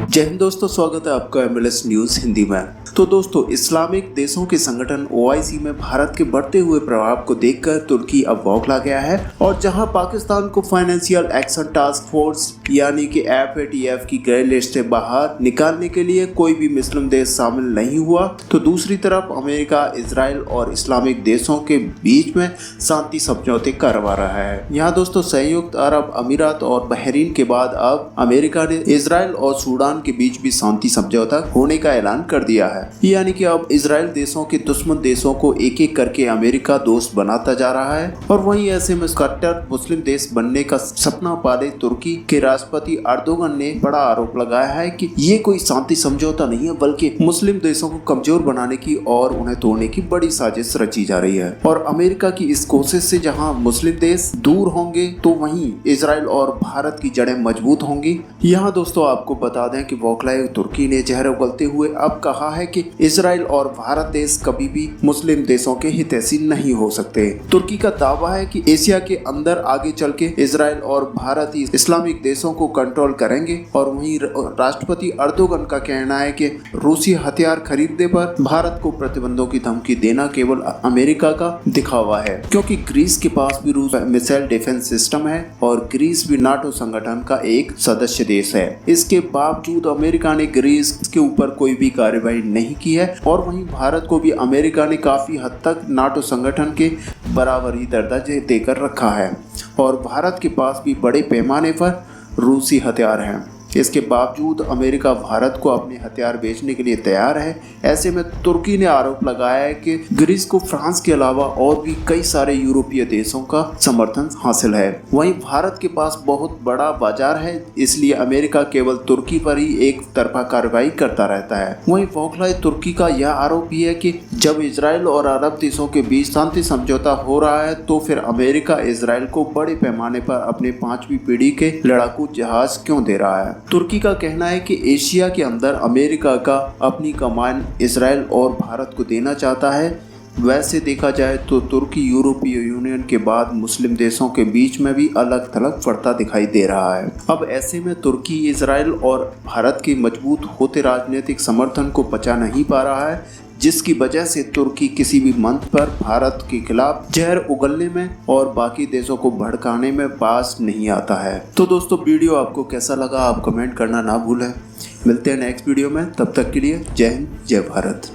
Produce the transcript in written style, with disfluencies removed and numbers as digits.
जय हिंद दोस्तों, स्वागत है आपका MLS न्यूज हिंदी में। तो दोस्तों, इस्लामिक देशों के संगठन OIC में भारत के बढ़ते हुए प्रभाव को देखकर तुर्की अब बौखला गया है और जहां पाकिस्तान को फाइनेंशियल एक्शन टास्क फोर्स यानी कि FATF की ग्रे लिस्ट से बाहर निकालने के लिए कोई भी मुस्लिम देश शामिल नहीं हुआ, तो दूसरी तरफ अमेरिका, इजराइल और इस्लामिक देशों के बीच में शांति समझौते करवा रहा है। यहाँ दोस्तों, संयुक्त अरब अमीरात और बहरीन के बाद अब अमेरिका ने इजराइल और सूडान के बीच भी शांति समझौता होने का ऐलान कर दिया है। यानी कि अब इजराइल देशों के दुश्मन देशों को एक एक करके अमेरिका दोस्त बनाता जा रहा है और वहीं ऐसे में कट्टर मुस्लिम देश बनने का सपना पाले तुर्की के राष्ट्रपति अर्दोगन ने बड़ा आरोप लगाया है कि ये कोई शांति समझौता नहीं है, बल्कि मुस्लिम देशों को कमजोर बनाने की और उन्हें तोड़ने की बड़ी साजिश रची जा रही है। और अमेरिका की इस कोशिश से जहां मुस्लिम देश दूर होंगे तो वहीं इजराइल और भारत की जड़ें मजबूत होंगी। यहाँ दोस्तों आपको बता दें कि बौखलाए तुर्की ने जहर उगलते हुए अब कहा है कि इजराइल और भारत देश कभी भी मुस्लिम देशों के हितैषी नहीं हो सकते। तुर्की का दावा है कि एशिया के अंदर आगे चल के इजराइल और भारत ही इस्लामिक देशों को कंट्रोल करेंगे और वहीं राष्ट्रपति अर्दोगन का कहना है कि रूसी हथियार खरीदने पर भारत को प्रतिबंधों की धमकी देना केवल अमेरिका का दिखावा है, क्योंकि ग्रीस के पास भी रूस मिसाइल डिफेंस सिस्टम है और ग्रीस भी नाटो संगठन का एक सदस्य देश है। इसके बावजूद अमेरिका ने ग्रीस के ऊपर कोई भी कार्रवाई नहीं की है और वहीं भारत को भी अमेरिका ने काफी हद तक नाटो संगठन के बराबर ही दर्जा देकर रखा है और भारत के पास भी बड़े पैमाने पर रूसी हथियार हैं। इसके बावजूद अमेरिका भारत को अपने हथियार बेचने के लिए तैयार है। ऐसे में तुर्की ने आरोप लगाया है कि ग्रीस को फ्रांस के अलावा और भी कई सारे यूरोपीय देशों का समर्थन हासिल है। वहीं भारत के पास बहुत बड़ा बाजार है, इसलिए अमेरिका केवल तुर्की पर ही एक तरफा कार्रवाई करता रहता है। वहीं बौखलाए तुर्की का यह आरोप भी है कि जब इजराइल और अरब देशों के बीच शांति समझौता हो रहा है तो फिर अमेरिका इजराइल को बड़े पैमाने पर अपने 5वीं पीढ़ी के लड़ाकू जहाज क्यों दे रहा है। तुर्की का कहना है कि एशिया के अंदर अमेरिका का अपनी कमान इजराइल और भारत को देना चाहता है। वैसे देखा जाए तो तुर्की यूरोपीय यूनियन के बाद मुस्लिम देशों के बीच में भी अलग थलग पड़ता दिखाई दे रहा है। अब ऐसे में तुर्की इजराइल और भारत के मजबूत होते राजनीतिक समर्थन को पचा नहीं पा रहा है, जिसकी वजह से तुर्की किसी भी मंच पर भारत के खिलाफ जहर उगलने में और बाकी देशों को भड़काने में पास नहीं आता है। तो दोस्तों, वीडियो आपको कैसा लगा आप कमेंट करना ना भूलें। मिलते हैं नेक्स्ट वीडियो में, तब तक के लिए जय हिंद, जय भारत।